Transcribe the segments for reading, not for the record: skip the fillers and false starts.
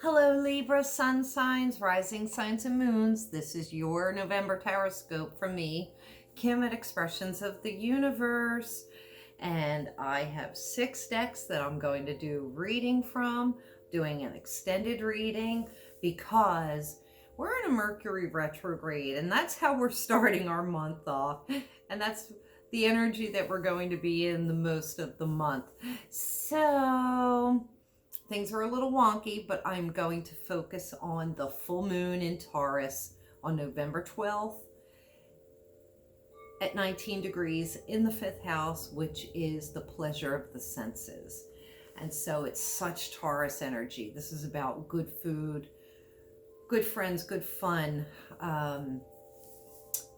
Hello Libra, sun signs, rising signs and moons. This is your November Tarotscope from me, Kim at Expressions of the Universe. And I have 6 decks that I'm going to do reading from, doing an extended reading because we're in a Mercury retrograde and that's how we're starting our month off. And that's the energy that we're going to be in the most of the month. So things are a little wonky, but I'm going to focus on the full moon in Taurus on November 12th at 19 degrees in the 5th house, which is the pleasure of the senses. And so it's such Taurus energy. This is about good food, good friends, good fun,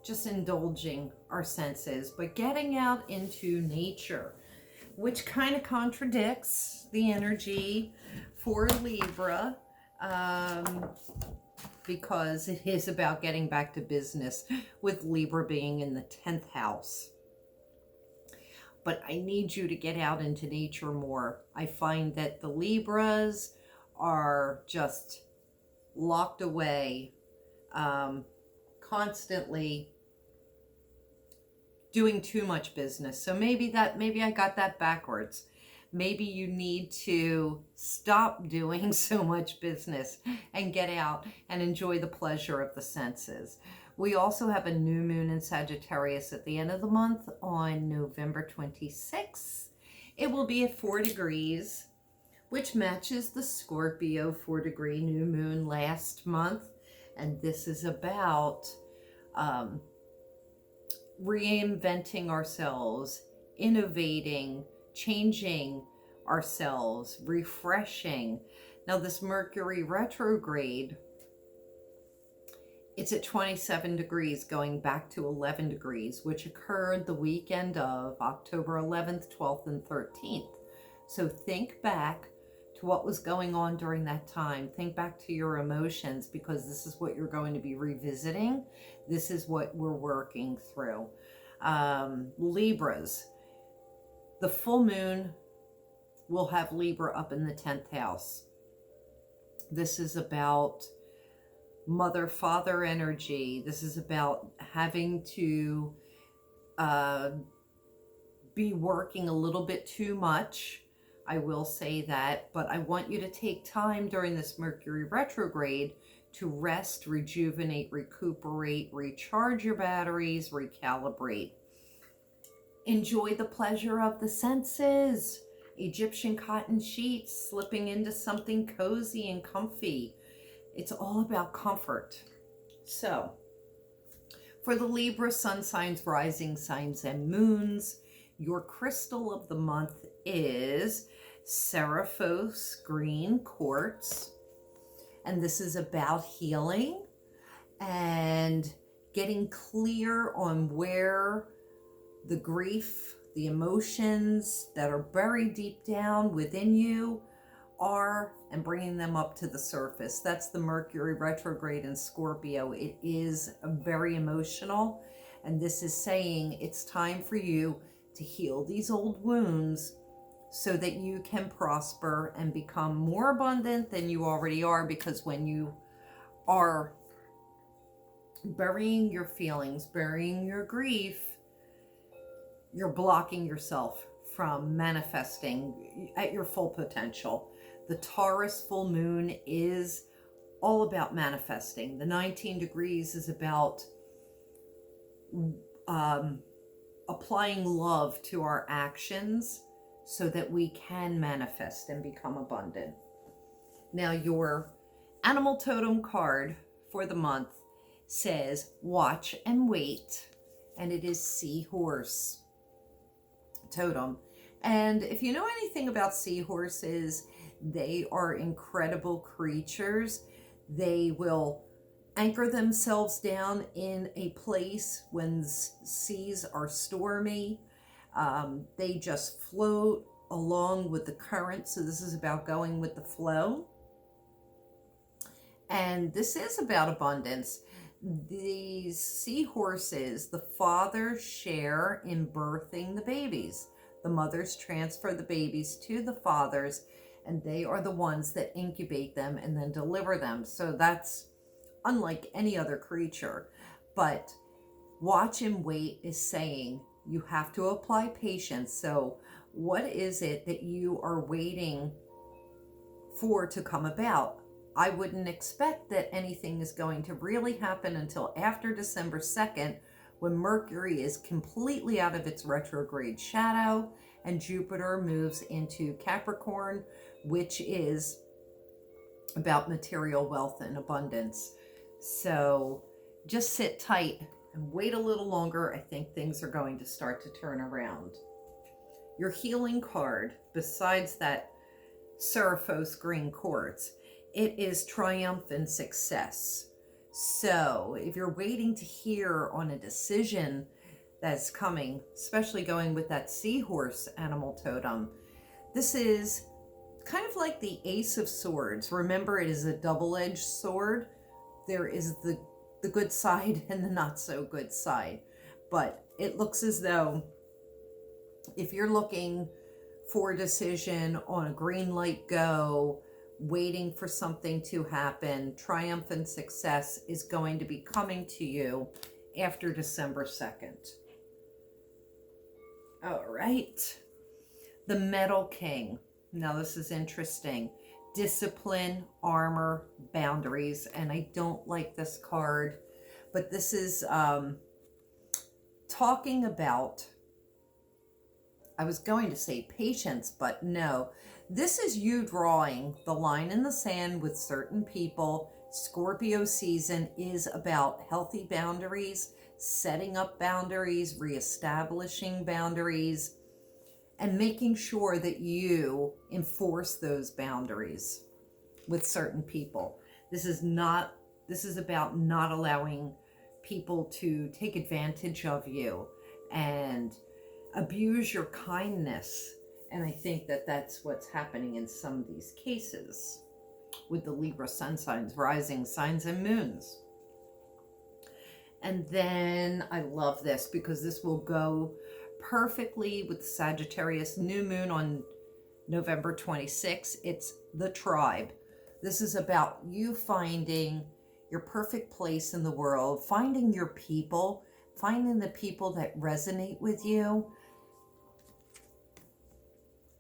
just indulging our senses, but getting out into nature, which kind of contradicts the energy for Libra, because it is about getting back to business with Libra being in the 10th house. But I need you to get out into nature more. I find that the Libras are just locked away, constantly doing too much business. So maybe I got that backwards. Maybe you need to stop doing so much business and get out and enjoy the pleasure of the senses. We also have a new moon in Sagittarius at the end of the month on November 26th. It will be at 4 degrees, which matches the Scorpio 4-degree new moon last month. And this is about reinventing ourselves, innovating, changing ourselves, refreshing. Now this Mercury retrograde, it's at 27 degrees going back to 11 degrees, which occurred the weekend of October 11th, 12th, and 13th. So think back to what was going on during that time. Think back to your emotions, because this is what you're going to be revisiting. This is what we're working through. Libras, the full moon will have Libra up in the 10th house. This is about mother-father energy. This is about having to be working a little bit too much. I will say that, but I want you to take time during this Mercury retrograde to rest, rejuvenate, recuperate, recharge your batteries, recalibrate. Enjoy the pleasure of the senses. Egyptian cotton sheets, slipping into something cozy and comfy. It's all about comfort. So, for the Libra sun signs, rising signs, and moons, your crystal of the month is Seraphos Green Quartz. And this is about healing and getting clear on where the grief, the emotions that are buried deep down within you are, and bringing them up to the surface. That's the Mercury retrograde in Scorpio. It is very emotional, and this is saying it's time for you to heal these old wounds so that you can prosper and become more abundant than you already are, because when you are burying your feelings, burying your grief, you're blocking yourself from manifesting at your full potential. The Taurus full moon is all about manifesting. The 19 degrees is about applying love to our actions so that we can manifest and become abundant. Now, your animal totem card for the month says watch and wait, and it is seahorse totem. And if you know anything about seahorses, they are incredible creatures. They will anchor themselves down in a place when seas are stormy. They just float along with the current. So this is about going with the flow. And this is about abundance. These seahorses, the fathers share in birthing the babies. The mothers transfer the babies to the fathers, and they are the ones that incubate them and then deliver them. So that's unlike any other creature. But watch and wait is saying you have to apply patience. So what is it that you are waiting for to come about? I wouldn't expect that anything is going to really happen until after December 2nd, when Mercury is completely out of its retrograde shadow and Jupiter moves into Capricorn, which is about material wealth and abundance. So just sit tight and wait a little longer. I think things are going to start to turn around. Your healing card, besides that Seraphos green quartz, it is triumph and success. So if you're waiting to hear on a decision that's coming, especially going with that seahorse animal totem, this is kind of like the Ace of Swords. Remember, it is a double-edged sword. There is the good side and the not so good side. But it looks as though if you're looking for a decision on a green light go, waiting for something to happen, triumph and success is going to be coming to you after December 2nd. All right. The Metal King. Now this is interesting. Discipline, armor, boundaries. And I don't like this card, but this is talking about, I was going to say patience, but no. This is you drawing the line in the sand with certain people. Scorpio season is about healthy boundaries, setting up boundaries, reestablishing boundaries, and making sure that you enforce those boundaries with certain people. This is about not allowing people to take advantage of you and abuse your kindness. And I think that that's what's happening in some of these cases with the Libra sun signs, rising signs, and moons. And then I love this because this will go perfectly with the Sagittarius new moon on November 26th. It's the tribe. This is about you finding your perfect place in the world, finding your people, finding the people that resonate with you,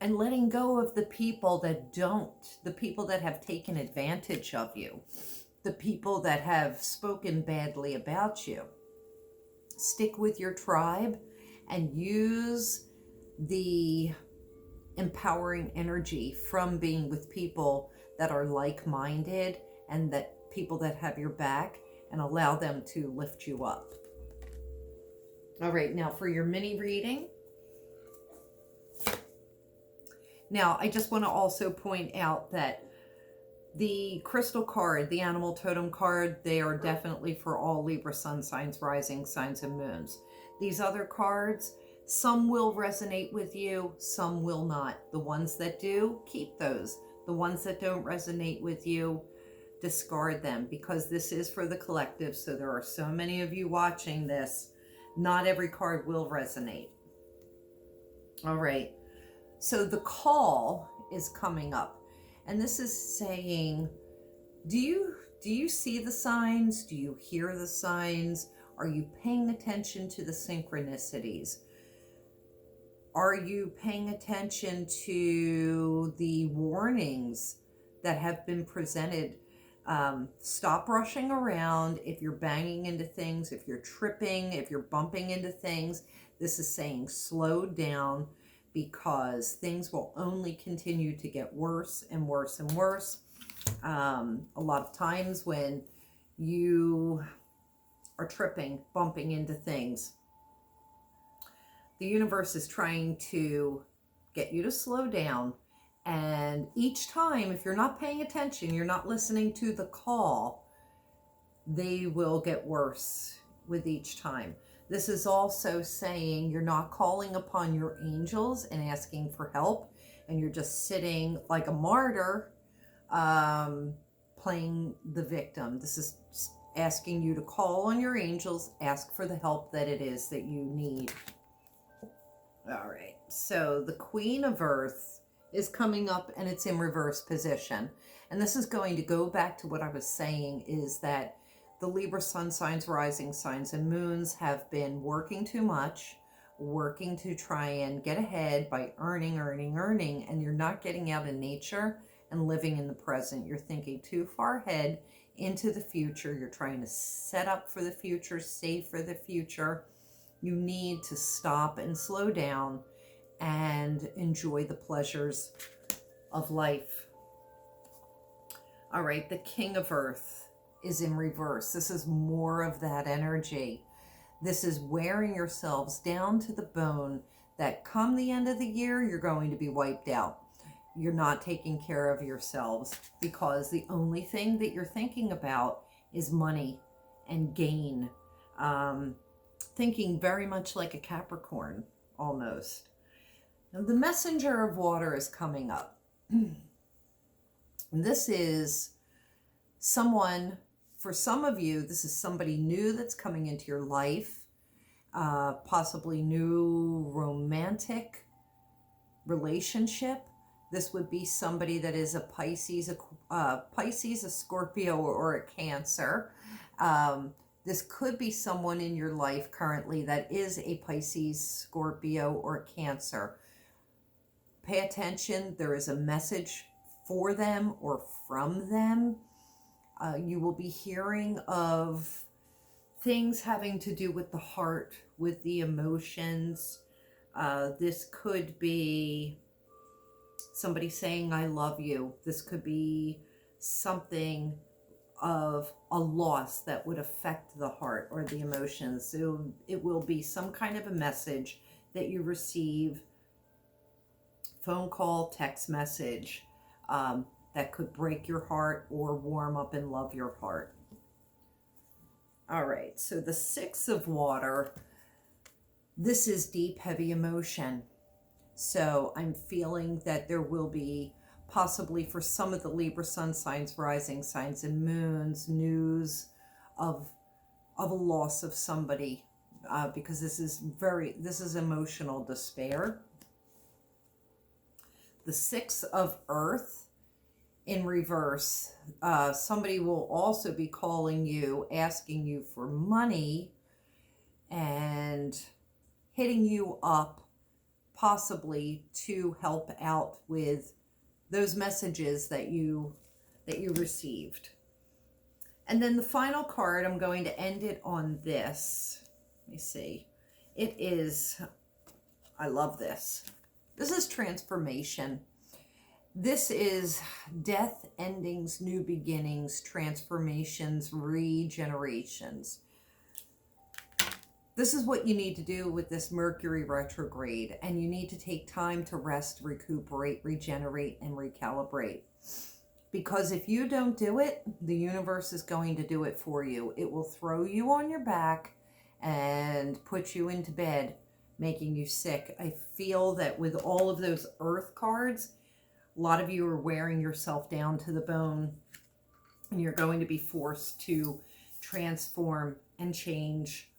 and letting go of the people that don't, the people that have taken advantage of you, the people that have spoken badly about you. Stick with your tribe and use the empowering energy from being with people that are like-minded and that people that have your back, and allow them to lift you up. All right, now for your mini reading. Now, I just want to also point out that the crystal card, the animal totem card, they are definitely for all Libra sun signs, rising signs, and moons. These other cards, some will resonate with you, some will not. The ones that do, keep those. The ones that don't resonate with you, discard them, because this is for the collective. So there are so many of you watching this. Not every card will resonate. All right. So the call is coming up, and this is saying, do you see the signs? Do you hear the signs? Are you paying attention to the synchronicities? Are you paying attention to the warnings that have been presented? Stop rushing around. If you're banging into things, if you're tripping, if you're bumping into things, this is saying slow down, because things will only continue to get worse and worse and worse. A lot of times when you are tripping, bumping into things, the universe is trying to get you to slow down. And each time, if you're not paying attention, you're not listening to the call, they will get worse with each time. This is also saying you're not calling upon your angels and asking for help, and you're just sitting like a martyr, playing the victim. This is asking you to call on your angels, ask for the help that it is that you need. All right, so the Queen of Earth is coming up and it's in reverse position. And this is going to go back to what I was saying, is that the Libra sun signs, rising signs, and moons have been working too much, working to try and get ahead by earning, and you're not getting out in nature and living in the present. You're thinking too far ahead into the future. You're trying to set up for the future, save for the future. You need to stop and slow down and enjoy the pleasures of life. All right, the King of Earth is in reverse. This is more of that energy. This is wearing yourselves down to the bone that come the end of the year, you're going to be wiped out. You're not taking care of yourselves because the only thing that you're thinking about is money and gain. Thinking very much like a Capricorn, almost. Now, the messenger of water is coming up. This is someone, for some of you, this is somebody new that's coming into your life, possibly new romantic relationship. This would be somebody that is a Pisces, a Scorpio, or a Cancer. This could be someone in your life currently that is a Pisces, Scorpio, or Cancer. Pay attention. There is a message for them or from them. You will be hearing of things having to do with the heart, with the emotions. This could be somebody saying, I love you. This could be something of a loss that would affect the heart or the emotions. So it will be some kind of a message that you receive, phone call, text message, that could break your heart or warm up and love your heart. All right, so the Six of Water, this is deep, heavy emotion. So I'm feeling that there will be, possibly for some of the Libra sun signs, rising signs, and moons, news of a loss of somebody, because this is emotional despair. The Six of Earth in reverse, somebody will also be calling you, asking you for money, and hitting you up possibly to help out with those messages that you received. And then the final card, I'm going to end it on this. Let me see. It is, I love this. This is transformation. This is death, endings, new beginnings, transformations, regenerations. This is what you need to do with this Mercury retrograde, and you need to take time to rest, recuperate, regenerate, and recalibrate. Because if you don't do it, the universe is going to do it for you. It will throw you on your back and put you into bed, making you sick. I feel that with all of those Earth cards, a lot of you are wearing yourself down to the bone, and you're going to be forced to transform and change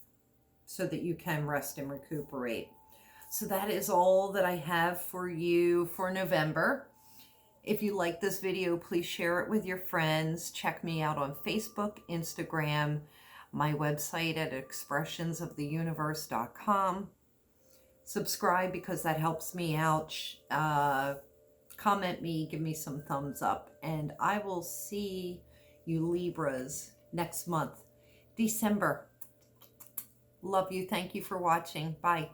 so that you can rest and recuperate. So that is all that I have for you for November. If you like this video, please share it with your friends. Check me out on Facebook, Instagram, my website at expressionsoftheuniverse.com. Subscribe because that helps me out. Comment me, give me some thumbs up, and I will see you Libras next month, December. Love you. Thank you for watching. Bye.